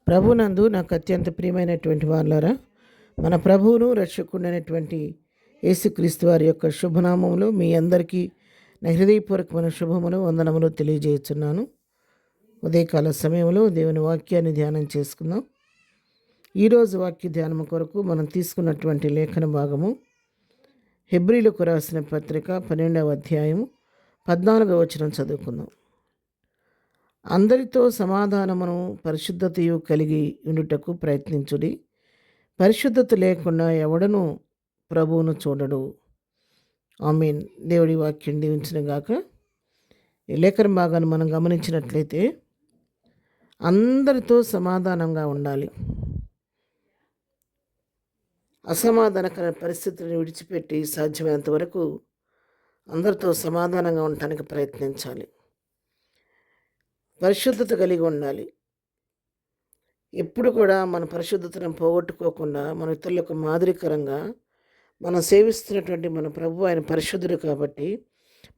ప్రభునందు నాకు అత్యంత ప్రియమైనటువంటి వాళ్ళారా, మన ప్రభువును రక్షకుడైనటువంటి యేసుక్రీస్తు వారి యొక్క శుభనామంలో మీ అందరికీ నా హృదయపూర్వకమైన శుభములు వందనములు తెలియజేస్తున్నాను. ఉదయకాల సమయంలో దేవుని వాక్యాన్ని ధ్యానం చేసుకుందాం. ఈరోజు వాక్య ధ్యానం కొరకు మనం తీసుకున్నటువంటి లేఖన భాగము హెబ్రీలకు రాసిన పత్రిక 12వ అధ్యాయము 14వ వచనం చదువుకుందాం. అందరితో సమాధానమును పరిశుద్ధతయు కలిగి ఉండుటకు ప్రయత్నించుడి. పరిశుద్ధత లేకుండా ఎవడను ప్రభువును చూడడు. ఆమేన్. దేవుడి వాక్యం దీవించిన గాక. ఈ లేఖన భాగాన్ని మనం గమనించినట్లయితే అందరితో సమాధానంగా ఉండాలి. అసమాధానకర పరిస్థితులను విడిచిపెట్టి సాధ్యమైనంత వరకు అందరితో సమాధానంగా ఉండటానికి ప్రయత్నించాలి. పరిశుద్ధత కలిగి ఉండాలి. ఎప్పుడు కూడా మన పరిశుద్ధతను పోగొట్టుకోకుండా మన ఇతరులకు మాదిరికరంగా మనం సేవిస్తున్నటువంటి మన ప్రభు ఆయన పరిశుద్ధుడు కాబట్టి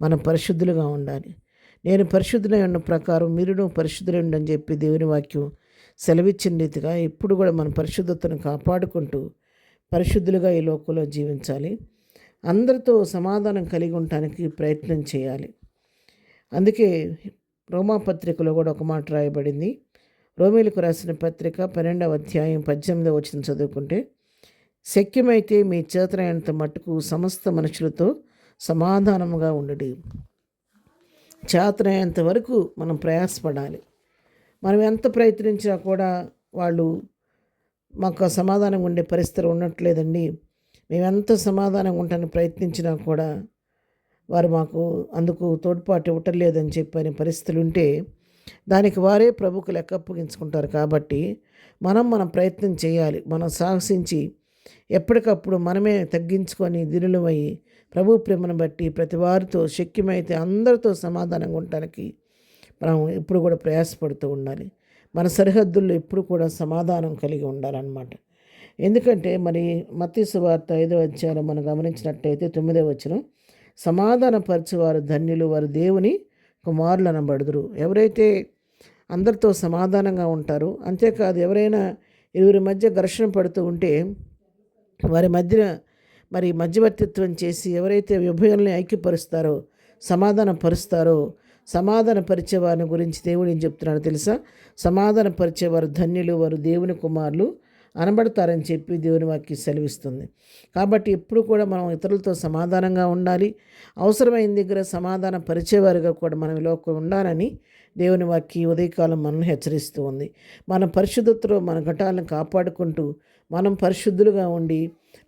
మనం పరిశుద్ధులుగా ఉండాలి. నేను పరిశుద్ధులై ఉన్న ప్రకారం మీరును పరిశుద్ధులై ఉండని చెప్పి దేవుని వాక్యం సెలవిచ్చిన రీతిగా ఎప్పుడు కూడా మన పరిశుద్ధతను కాపాడుకుంటూ పరిశుద్ధులుగా ఈ లోకంలో జీవించాలి. అందరితో సమాధానం కలిగి ఉండటానికి ప్రయత్నం చేయాలి. అందుకే రోమాపత్రికలో కూడా ఒక మాట రాయబడింది. రోమీలకు రాసిన పత్రిక 12వ అధ్యాయం 18వ వచనం చదువుకుంటే, శక్యమైతే మీ చేతనైనంత మట్టుకు సమస్త మనుషులతో సమాధానముగా ఉండడి. చేతనైనంత వరకు మనం ప్రయాసపడాలి. మనం ఎంత ప్రయత్నించినా కూడా వాళ్ళు మాకు సమాధానం ఉండే పరిస్థితి ఉండట్లేదండి, మేమెంత సమాధానంగా ఉండటానికి ప్రయత్నించినా కూడా వారు మాకు అందుకు తోడ్పాటు ఇవ్వటలేదని చెప్పని పరిస్థితులు ఉంటే దానికి వారే ప్రభుకు లెక్క అప్పగించుకుంటారు. కాబట్టి మన ప్రయత్నం చేయాలి. మనం సాహసించి ఎప్పటికప్పుడు మనమే తగ్గించుకొని దినులమై ప్రభు ప్రేమను బట్టి ప్రతి వారితో శక్యమైతే అందరితో సమాధానంగా ఉండటానికి మనం ఎప్పుడు కూడా ప్రయాసపడుతూ ఉండాలి. మన సరిహద్దుల్లో ఎప్పుడు కూడా సమాధానం కలిగి ఉండాలన్నమాట. ఎందుకంటే మరి మత్తయి సువార్త 5వ అధ్యాయం మనం గమనించినట్టయితే 9వ వచనం, సమాధానపరచువారు ధన్యులు, వారు దేవుని కుమారులు అనబడుదురు. ఎవరైతే అందరితో సమాధానంగా ఉంటారో, అంతేకాదు ఎవరైనా ఇరువురి మధ్య ఘర్షణ పడుతూ ఉంటే వారి మధ్య మధ్యవర్తిత్వం చేసి ఎవరైతే ఉభయుల్ని ఐక్యపరుస్తారో సమాధానపరుస్తారో, సమాధానపరిచే వారిని గురించి దేవుడు ఏం చెప్తున్నాడో తెలుసా? సమాధానపరిచేవారు ధన్యులు, వారు దేవుని కుమారులు అనబడతారని చెప్పి దేవుని వాక్యం సెలవిస్తుంది. కాబట్టి ఎప్పుడు కూడా మనం ఇతరులతో సమాధానంగా ఉండాలి. అవసరమైన దగ్గర సమాధాన పరిచేవారుగా కూడా మనం లోకం ఉండాలని దేవుని వాక్యం ఉదయకాలం మనల్ని హెచ్చరిస్తూ ఉంది. మన పరిశుద్ధతలో మన ఘటాలను కాపాడుకుంటూ మనం పరిశుద్ధులుగా ఉండి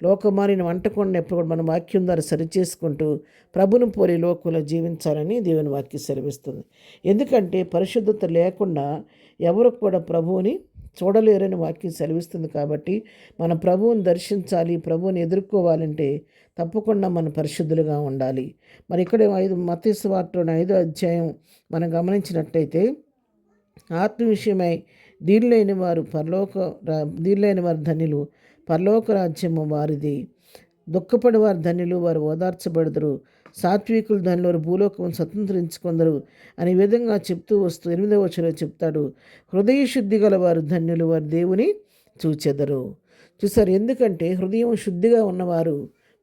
లోకమారిని వంటకుండా ఎప్పుడు కూడా మన వాక్యం ద్వారా సరిచేసుకుంటూ ప్రభును పోలి లోకంలో జీవించాలని దేవుని వాక్యం సెలవిస్తుంది. ఎందుకంటే పరిశుద్ధత లేకుండా ఎవరు కూడా ప్రభువుని చూడలేరని వాక్యం సెలవిస్తుంది. కాబట్టి మన ప్రభువుని దర్శించాలి, ప్రభువుని ఎదుర్కోవాలంటే తప్పకుండా మన పరిశుద్ధులుగా ఉండాలి. మరి ఇక్కడ మత్తయి సువార్తలోని 5వ అధ్యాయం మనం గమనించినట్టయితే, ఆత్మ విషయమై దీనులైన వారు ధన్యులు, పరలోక రాజ్యము వారిది. దుఃఖపడి వారు ధన్యులు, వారు ఓదార్చబడుదురు. సాత్వికులు ధన్యులు, వారు భూలోకం స్వతంత్రించుకుందరు అనే విధంగా చెప్తూ వస్తూ 8వ వచనంలో చెప్తాడు, హృదయ శుద్ధి గల వారు ధన్యులు, వారు దేవుని చూచెదరు. చూసారు? ఎందుకంటే హృదయం శుద్ధిగా ఉన్నవారు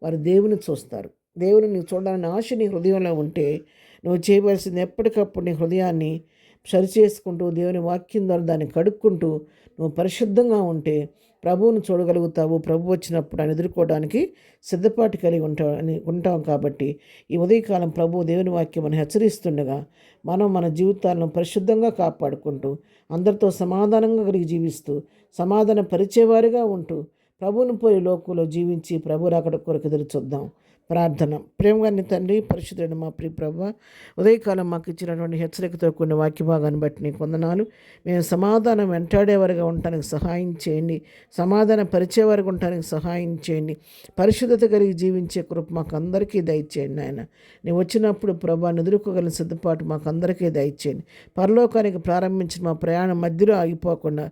వారు దేవుని చూస్తారు. దేవుని నీవు చూడాలని ఆశ నీ హృదయంలో ఉంటే నువ్వు చేయవలసింది ఎప్పటికప్పుడు నీ హృదయాన్ని సరిచేసుకుంటూ దేవుని వాక్యం ద్వారా దాన్ని కడుక్కుంటూ నువ్వు పరిశుద్ధంగా ఉంటే ప్రభువును చూడగలుగుతావు. ప్రభు వచ్చినప్పుడు ఆయన ఎదుర్కోవడానికి సిద్ధపాటు కలిగి ఉంటాం. కాబట్టి ఈ ఉదయకాలం ప్రభు దేవుని వాక్యం మనం హెచ్చరిస్తుండగా మనం మన జీవితాలను పరిశుద్ధంగా కాపాడుకుంటూ అందరితో సమాధానంగా కలిగి జీవిస్తూ సమాధాన పరిచేవారిగా ఉంటూ ప్రభువును పోయి లోకంలో జీవించి ప్రభు రాకడ కొరకు ఎదురు చూద్దాం. ప్రార్థన. ప్రేమగాని తండ్రి, పరిశుద్ధుడైన మా ప్రియ ప్రభువా, ఉదయకాలం మాకు ఇచ్చినటువంటి హెచ్చరికతో కూడిన వాక్య భాగాన్ని బట్టి నీకు వందనాలు. మేము సమాధానం వెంటాడేవారుగా ఉండటానికి సహాయం చేయండి, సమాధాన పరిచేవారుగా ఉండటానికి సహాయం చేయండి. పరిశుద్ధత కలిగి జీవించే కృప మాకు అందరికీ దయచేయండి. ఆయన నీవు వచ్చినప్పుడు ప్రభాని ఎదుర్కోగలిగిన సిద్ధపాటు మాకు అందరికీ దయచేయండి. పరలోకానికి ప్రారంభించిన మా ప్రయాణం మధ్యలో ఆగిపోకుండా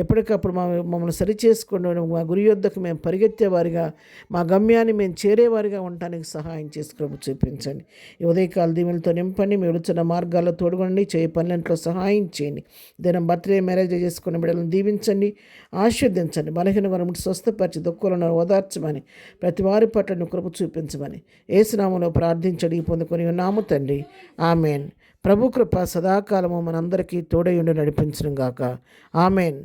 ఎప్పటికప్పుడు మమ్మల్ని సరిచేసుకుంటూ మా గురి యొద్దకు మేము పరిగెత్తేవారిగా, మా గమ్యాన్ని మేము చేరేవారిగా ఉంటాం ఉండటానికి సహాయం చేసి కృప చూపించండి. ఈ ఉదయకాల దీవెనలతో నింపండి. మీ వెళుతున్న మార్గాల్లో తోడుగొండి. చేయ పనులంట్లో సహాయం చేయండి. దినం బర్త్డే మ్యారేజ్ చేసుకున్న బిడ్డలను దీవించండి, ఆశీర్వదించండి. బలహీన గుణములు స్వస్థపరిచి దుఃఖులను ఓదార్చమని, ప్రతి వారి పట్ల నువ్వు కృప చూపించమని యేసు నామములో ప్రార్థించడి పొందుకొని ఉన్నాము తండ్రి. ఆమెన్. ప్రభు కృప సదాకాలము మనందరికీ తోడయుండి నడిపించును గాక. ఆమెన్.